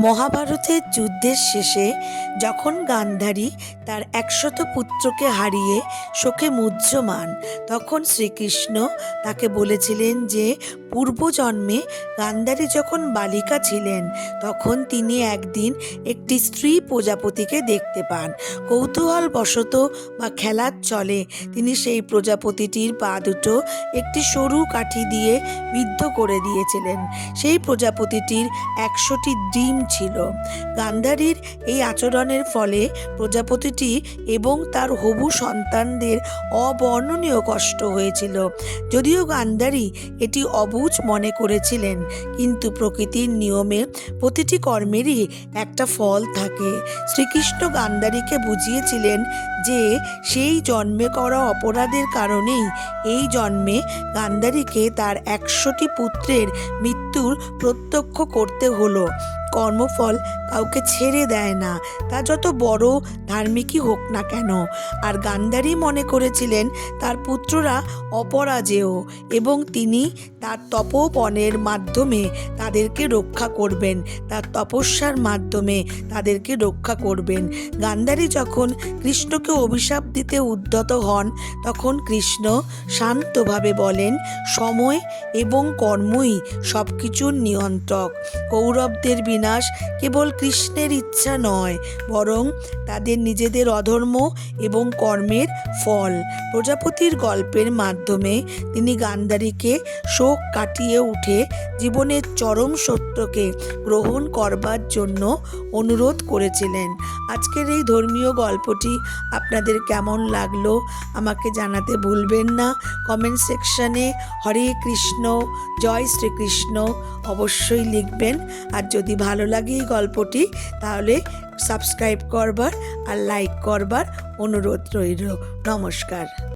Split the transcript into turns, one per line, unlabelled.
মহাভারতের যুদ্ধের শেষে যখন গান্ধারী তার ১০০ পুত্রকে হারিয়ে শোকে মুহ্যমান, তখন শ্রীকৃষ্ণ তাকে বলেছিলেন যে পূর্বজন্মে গান্ধারী যখন বালিকা ছিলেন তখন তিনি একদিন একটি স্ত্রী প্রজাপতিকে দেখতে পান। কৌতূহলবশত বা খেলার ছলে তিনি সেই প্রজাপতিটির পা দুটো একটি সরু কাঠি দিয়ে বিদ্ধ করে দিয়েছিলেন। সেই প্রজাপতিটির ১০০টি ডিম ছিল। গান্ধারীর এই আচরণের ফলে প্রজাপতিটি এবং তার হবু সন্তানদের অবর্ণনীয় কষ্ট হয়েছিল। যদিও গান্ধারী এটি অবুঝ মনে করেছিলেন, কিন্তু প্রকৃতির নিয়মে প্রতিটি কর্মেরই একটা ফল থাকে। শ্রীকৃষ্ণ গান্ধারীকে বুঝিয়েছিলেন যে সেই জন্মে করা অপরাধের কারণেই এই জন্মে গান্ধারীকে তার ১০০টি পুত্রের মৃত্যুর প্রত্যক্ষ করতে হলো। কর্মফল কাউকে ছেড়ে দেয় না, তা যত বড় ধার্মিকই হোক না কেন। আর গান্ধারী মনে করেছিলেন তার পুত্ররা অপরাজেয় এবং তিনি তার তপোবনের মাধ্যমে তাদেরকে রক্ষা করবেন, তার তপস্যার মাধ্যমে তাদেরকে রক্ষা করবেন। গান্ধারী যখন কৃষ্ণকে অভিশাপ দিতে উদ্যত হন তখন কৃষ্ণ শান্তভাবে বলেন, সময় এবং কর্মই সব কিছুর নিয়ন্ত্রক। কৌরবদের বিনাশ কেবল কৃষ্ণের ইচ্ছা নয়, বরং তাদের নিজেদের অধর্ম এবং কর্মের ফল। প্রজাপতির গল্পের মাধ্যমে তিনি গান্ধারীকে শোক কাটিয়ে উঠে জীবনের চরম সত্যকে গ্রহণ করবার জন্য অনুরোধ করেছিলেন। আজকের এই ধর্মীয় গল্পটি আপনাদের কেমন লাগলো আমাকে জানাতে ভুলবেন না। কমেন্ট সেকশানে হরে কৃষ্ণ, জয় শ্রীকৃষ্ণ অবশ্যই লিখবেন। আর যদি ভালো লাগে এই গল্পটি তাহলে সাবস্ক্রাইব করবার আর লাইক করবার অনুরোধ রইল। নমস্কার।